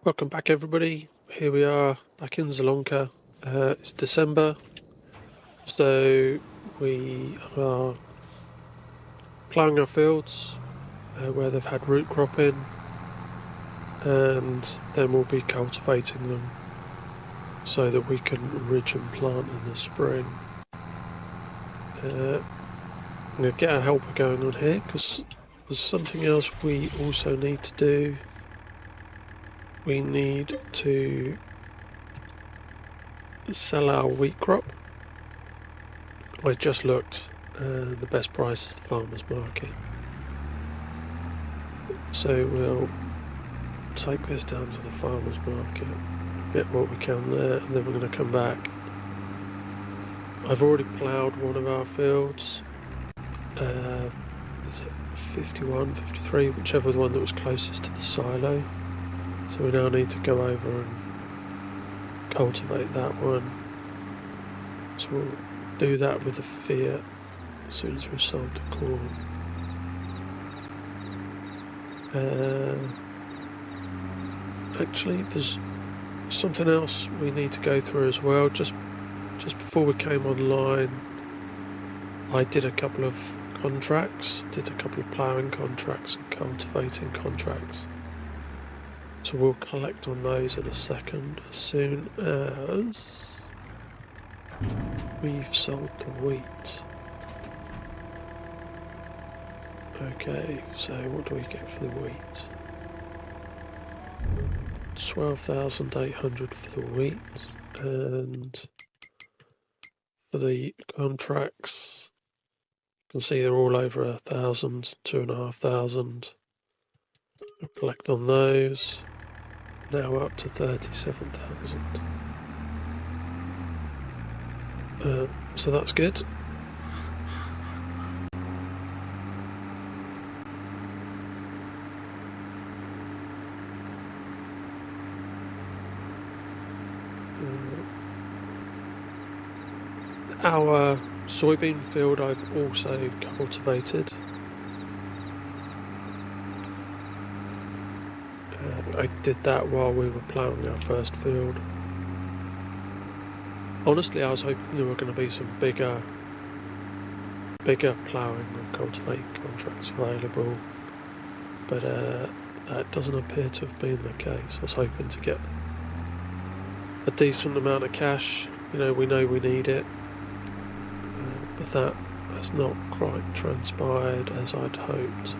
Welcome back, everybody. Here we are back in Zielonka. It's December, so we are ploughing our fields where they've had root cropping, and then we'll be cultivating them so that we can ridge and plant in the spring. I'm going to get our helper going on here because there's something else we also need to do. We need to sell our wheat crop. I just looked, the best price is the farmer's market. So we'll take this down to the farmer's market, get what we can there, and then we're going to come back. I've already ploughed one of our fields, is it 51, 53, whichever one that was closest to the silo. So we now need to go over and cultivate that one. So we'll do that with the Fiat as soon as we've sold the corn. Actually, there's something else we need to go through as well. Just before we came online, I did a couple of contracts, did a couple of ploughing contracts and cultivating contracts. So we'll collect on those in a second, as soon as we've sold the wheat. Okay, so what do we get for the wheat? 12,800 for the wheat, and for the contracts, you can see they're all over 1,000, 2,500. We'll collect on those. Now up to 37,000. So that's good. Our soybean field I've also cultivated. I did that while we were ploughing our first field. Honestly, I was hoping there were going to be some bigger ploughing or cultivating contracts available, but that doesn't appear to have been the case. I was hoping to get a decent amount of cash. We know we need it, but that has not quite transpired as I'd hoped.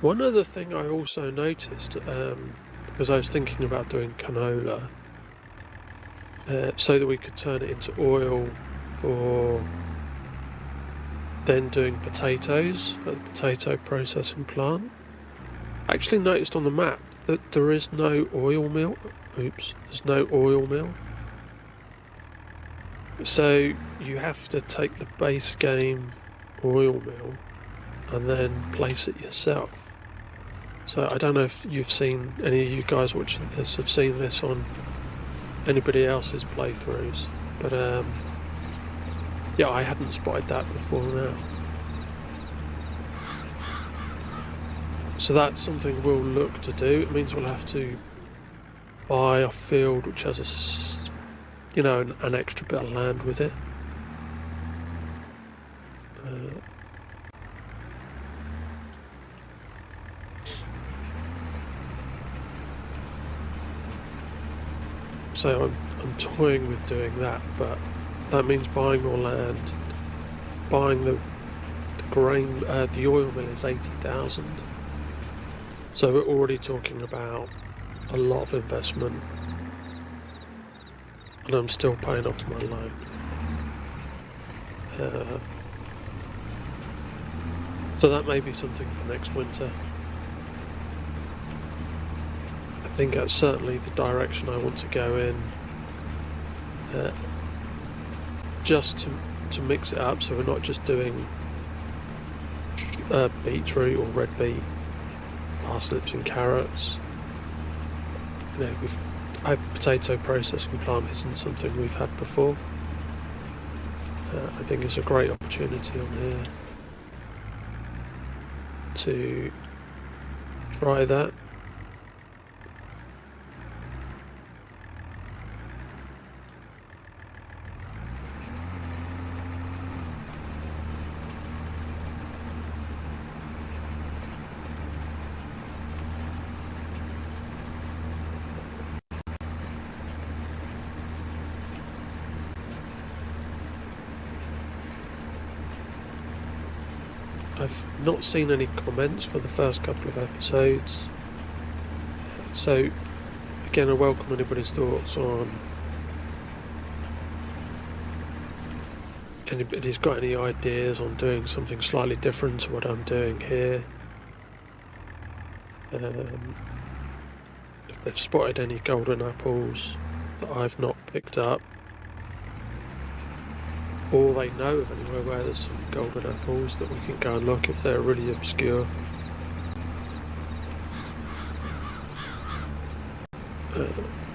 One other thing I also noticed, because I was thinking about doing canola, so that we could turn it into oil for then doing potatoes at the potato processing plant. I actually noticed on the map that there is no oil mill. There's no oil mill. So you have to take the base game oil mill and then place it yourself. So I don't know if you've seen, any of you guys watching this have seen this on anybody else's playthroughs, but yeah, I hadn't spotted that before now. So that's something we'll look to do. It means we'll have to buy a field which has an extra bit of land with it. So I'm toying with doing that, but that means buying more land. Buying the grain, the oil mill is 80,000. So we're already talking about a lot of investment, and I'm still paying off my loan. So that may be something for next winter. I think that's certainly the direction I want to go in, just to mix it up, so we're not just doing beetroot or red beet, parsnips and carrots. A potato processing plant isn't something we've had before. I think it's a great opportunity on here to try that. I've not seen any comments for the first couple of episodes, so again I welcome anybody's thoughts on anybody's got any ideas on doing something slightly different to what I'm doing here. If they've spotted any golden apples that I've not picked up, or they know of anywhere where there's some golden apples that we can go and look if they're really obscure.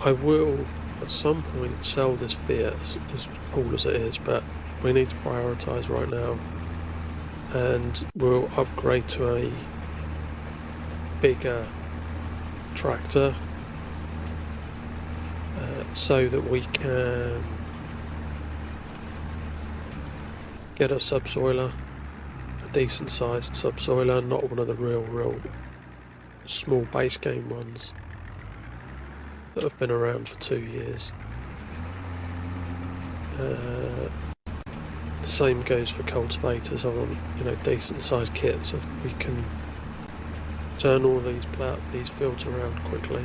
I will at some point sell this Fiat, as cool as it is, but we need to prioritise right now, and we'll upgrade to a bigger tractor so that we can get a subsoiler, a decent sized subsoiler, not one of the real small base game ones that have been around for 2 years. The same goes for cultivators. I want, decent sized kit so that we can turn all these fields around quickly.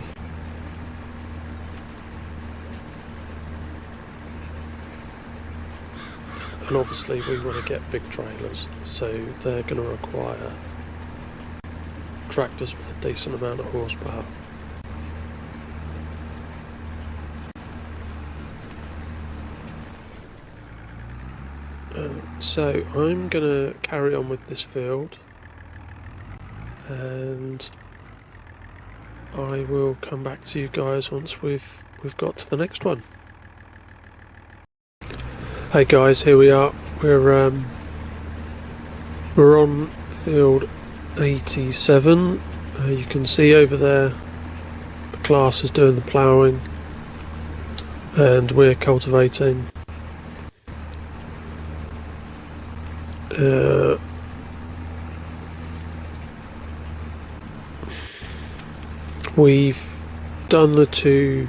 And obviously we want to get big trailers, so they're going to require tractors with a decent amount of horsepower. So I'm going to carry on with this field, and I will come back to you guys once we've got to the next one. Hey guys, here we are. We're on field 87. You can see over there the class is doing the ploughing, and we're cultivating. We've done the 2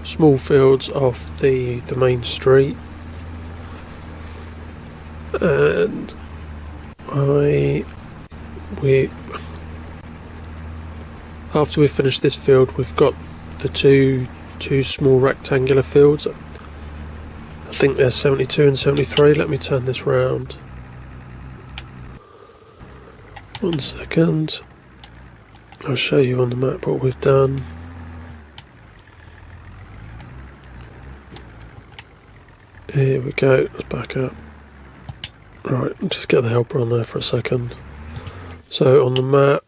small fields off the main street, and after we finish this field, we've got the two small rectangular fields. I think they're 72 and 73. Let me turn this round. 1 second. I'll show you on the map what we've done. Here we go. Let's back up. Right, just get the helper on there for a second. So on the map,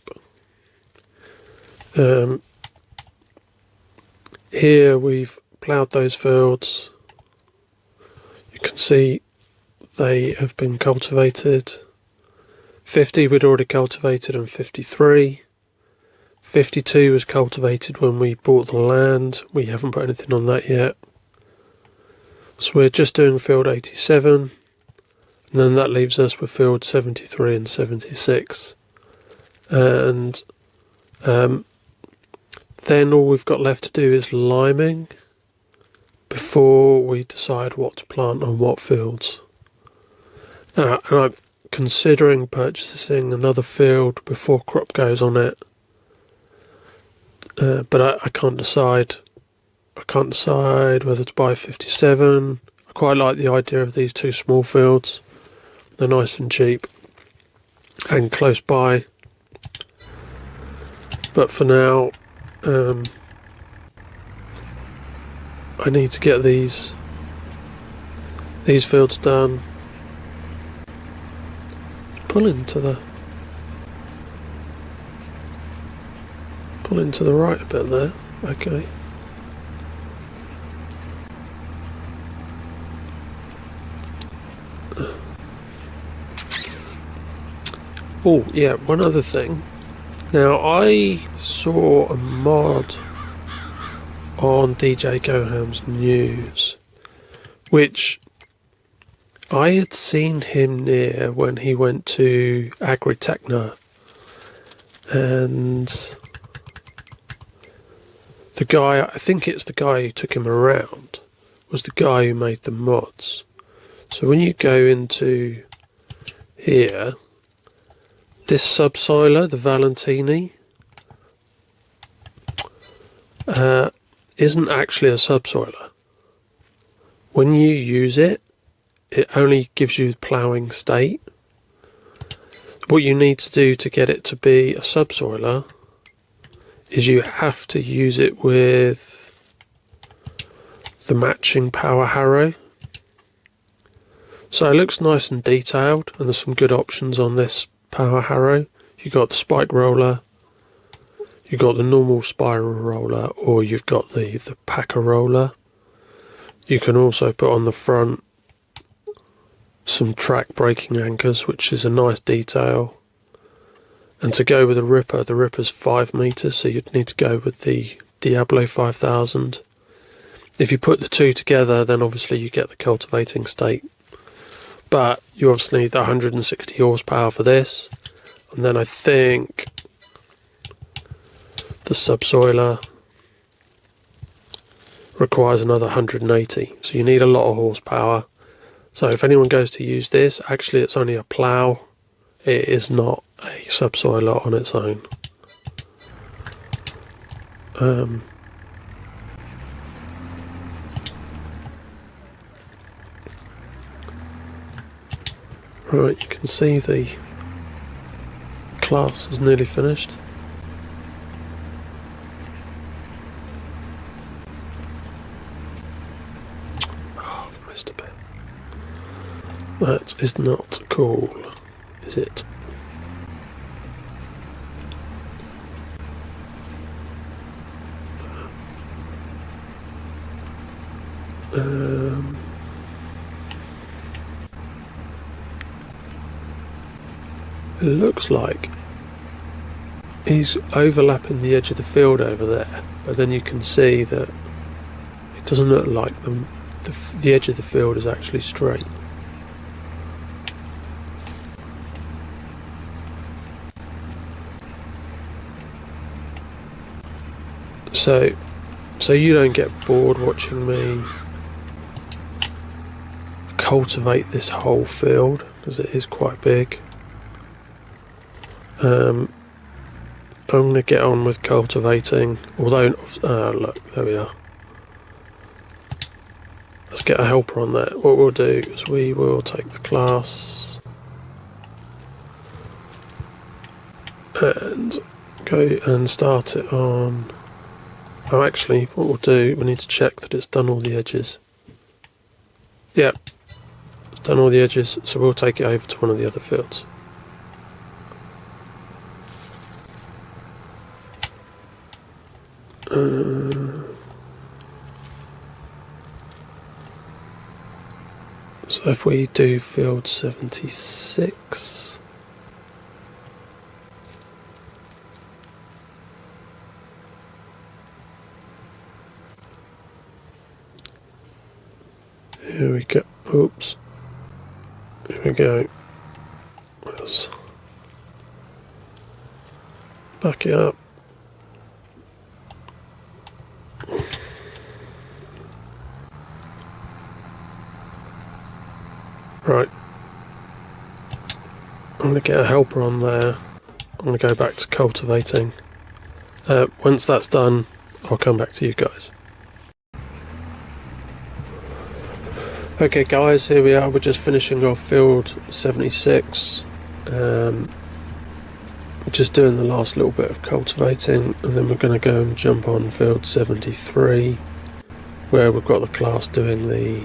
here we've ploughed those fields. You can see they have been cultivated. 50 we'd already cultivated, and 53. 52 was cultivated when we bought the land. We haven't put anything on that yet. So we're just doing field 87. And then that leaves us with field 73 and 76. And then all we've got left to do is liming before we decide what to plant on what fields. And I'm considering purchasing another field before crop goes on it. But I can't decide. I can't decide whether to buy 57. I quite like the idea of these 2 small fields. They're nice and cheap and close by. But for now, I need to get these fields done. Pull into the right a bit there. Okay. Oh yeah, one other thing. Now, I saw a mod on DJ Goham's news, which I had seen him near when he went to Agritechno, and the guy, I think it's the guy who took him around, was the guy who made the mods. So when you go into here, this subsoiler, the Valentini, isn't actually a subsoiler. When you use it, it only gives you the ploughing state. What you need to do to get it to be a subsoiler is you have to use it with the matching power harrow. So it looks nice and detailed, and there's some good options on this power harrow. You've got the spike roller, you've got the normal spiral roller, or you've got the packer roller. You can also put on the front some track braking anchors, which is a nice detail. And to go with the Ripper's 5 meters, so you'd need to go with the Diablo 5000. If you put the two together, then obviously you get the cultivating state. But you obviously need the 160 horsepower for this. And then I think the subsoiler requires another 180. So you need a lot of horsepower. So if anyone goes to use this, actually it's only a plough. It is not a subsoiler on its own. Right, you can see the class is nearly finished. Oh, I've missed a bit. That is not cool, is it? It looks like he's overlapping the edge of the field over there, but then you can see that it doesn't look like the edge of the field is actually straight. So you don't get bored watching me cultivate this whole field, because it is quite big. I'm going to get on with cultivating, although, look, there we are. Let's get a helper on that. What we'll do is we will take the class and go and start it on. Oh, actually, what we'll do, we need to check that it's done all the edges. Yep, it's done all the edges, so we'll take it over to one of the other fields. So if we do field 76, here we go. Oops. Here we go. Let's back it up. Right. I'm going to get a helper on there. I'm going to go back to cultivating. Once that's done, I'll come back to you guys. Okay guys, here we are. We're just finishing off field 76. Just doing the last little bit of cultivating, and then we're going to go and jump on field 73, where we've got the class doing the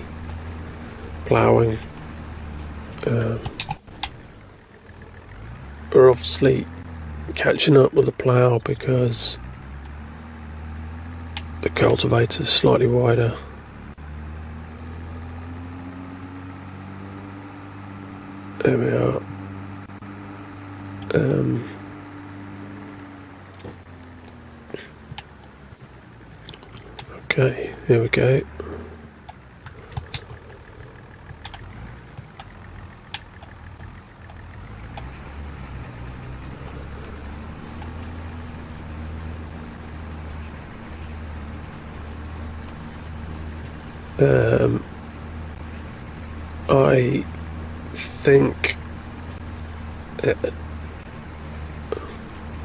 ploughing. We're obviously catching up with the plough because the cultivator is slightly wider. There we are. Okay, here we go. I think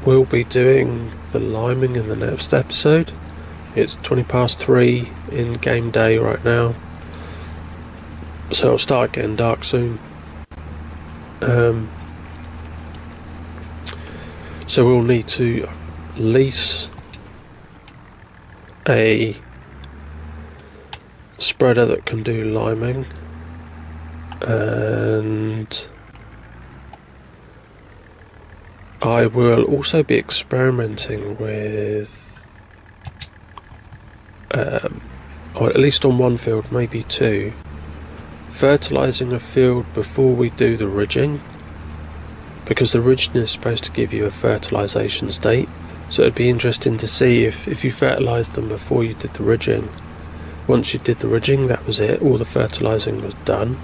we'll be doing the liming in the next episode. It's 3:20 in game day right now, so it'll start getting dark soon. So we'll need to lease a spreader that can do liming, and I will also be experimenting with, or at least on one field, maybe two, fertilising a field before we do the ridging, because the ridging is supposed to give you a fertilisation state. So it'd be interesting to see if you fertilised them before you did the ridging. Once you did the ridging, that was it, all the fertilising was done.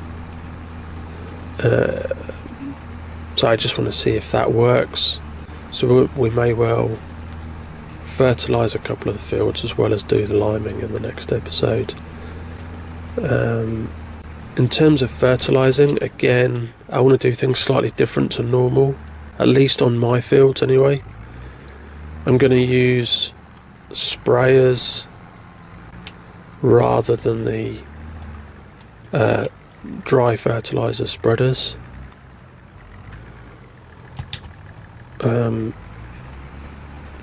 So I just want to see if that works. So we may well fertilise a couple of the fields as well as do the liming in the next episode. In terms of fertilising, again, I want to do things slightly different to normal, at least on my fields anyway. I'm going to use sprayers rather than the dry fertiliser spreaders.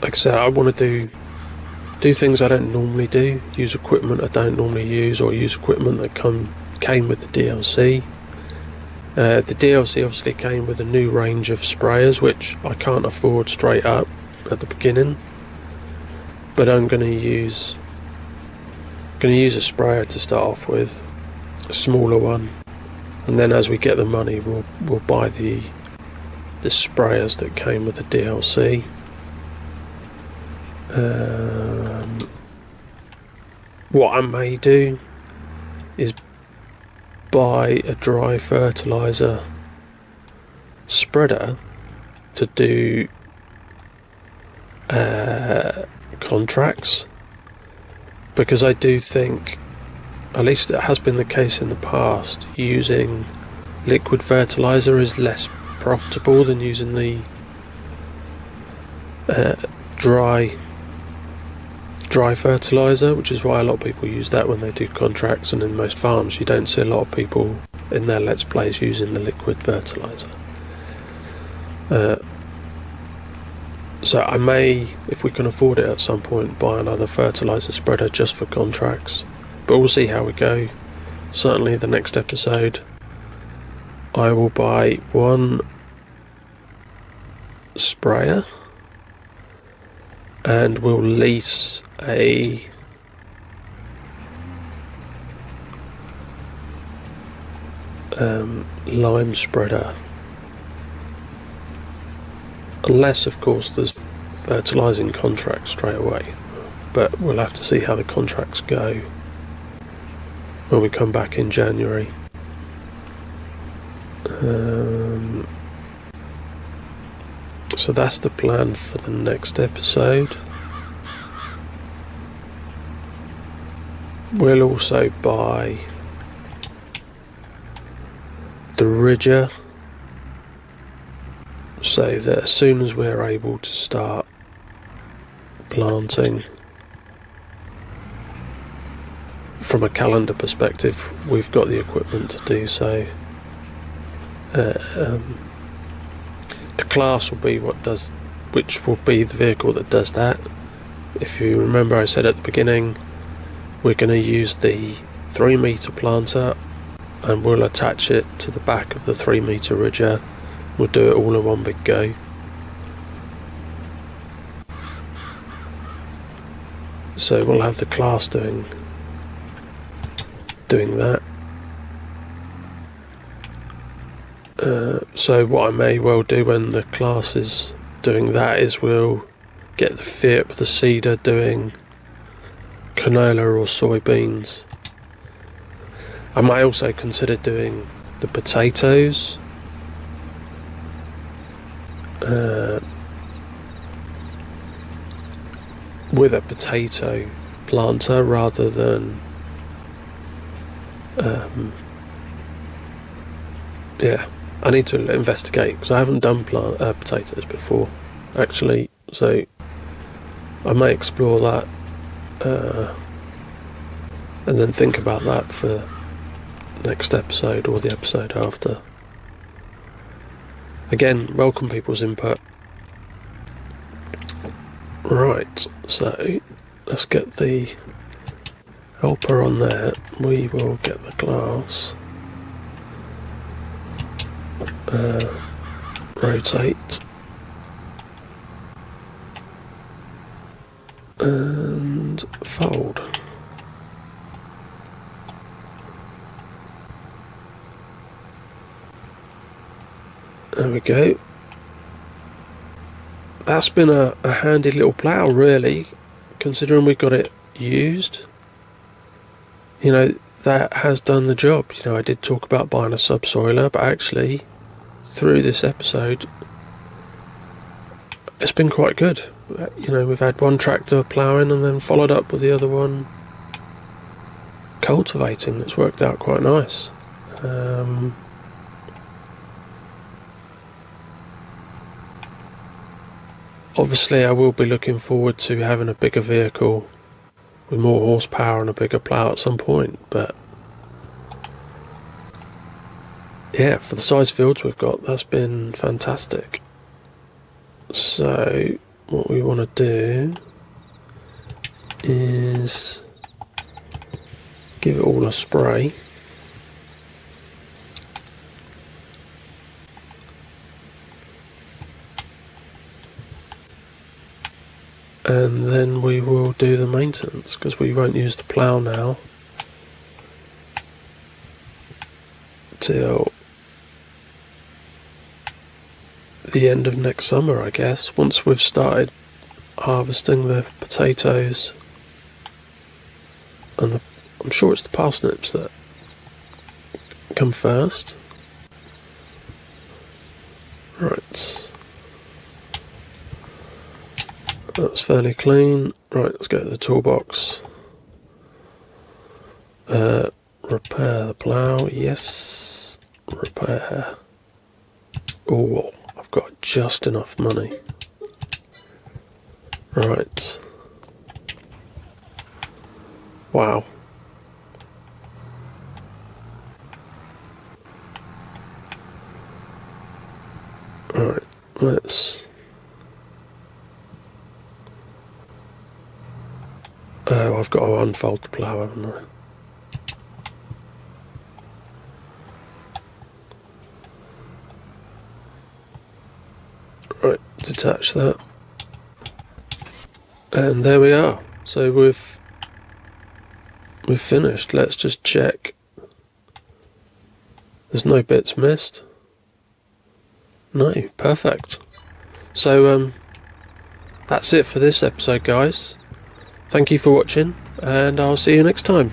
Like I said, I want to do things I don't normally do, use equipment I don't normally use, or use equipment that came with the DLC. The DLC obviously came with a new range of sprayers, which I can't afford straight up at the beginning, but I'm going to use a sprayer to start off with, a smaller one, and then as we get the money we'll buy the sprayers that came with the DLC. What I may do is buy a dry fertiliser spreader to do contracts, because I do think, at least it has been the case in the past, using liquid fertiliser is less profitable than using the dry fertiliser, which is why a lot of people use that when they do contracts, and in most farms you don't see a lot of people in their Let's Plays using the liquid fertiliser. So I may, if we can afford it at some point, buy another fertiliser spreader just for contracts, but we'll see how we go. Certainly the next episode I will buy one sprayer and we'll lease a lime spreader, unless of course there's fertilising contracts straight away, but we'll have to see how the contracts go when we come back in January. So that's the plan for the next episode. We'll also buy the ridger, so that as soon as we're able to start planting, from a calendar perspective, we've got the equipment to do so. The class will be which will be the vehicle that does that. If you remember, I said at the beginning, we're going to use the 3 metre planter and we'll attach it to the back of the 3 metre ridger. We'll do it all in one big go. So we'll have the class doing that. So what I may well do when the class is doing that is we'll get the Fiat with the seeder doing canola or soybeans. I may also consider doing the potatoes. With a potato planter rather than I need to investigate because I haven't done potatoes before actually, so I may explore that and then think about that for next episode or the episode after. Again, welcome people's input. Right, so let's get the helper on there. We will get the glass. Rotate. And fold. There we go. That's been a handy little plough, really, considering we got it used. You know, that has done the job. You know, I did talk about buying a subsoiler, but actually, through this episode, it's been quite good. You know, we've had one tractor ploughing and then followed up with the other one cultivating. That's worked out quite nice. Obviously, I will be looking forward to having a bigger vehicle with more horsepower and a bigger plough at some point, but yeah, for the size fields we've got, that's been fantastic. So what we want to do is give it all a spray. And then we will do the maintenance, because we won't use the plough now till the end of next summer, I guess, once we've started harvesting the potatoes and I'm sure it's the parsnips that come first. Right, that's fairly clean. Right, let's go to the toolbox. Repair the plough, yes. Repair. Oh, I've got just enough money. Right. Wow. Right, let's... Oh, I've got to unfold the plough, haven't I? Right, detach that. And there we are. So we've finished. Let's just check. There's no bits missed. No, perfect. So that's it for this episode, guys. Thank you for watching, and I'll see you next time.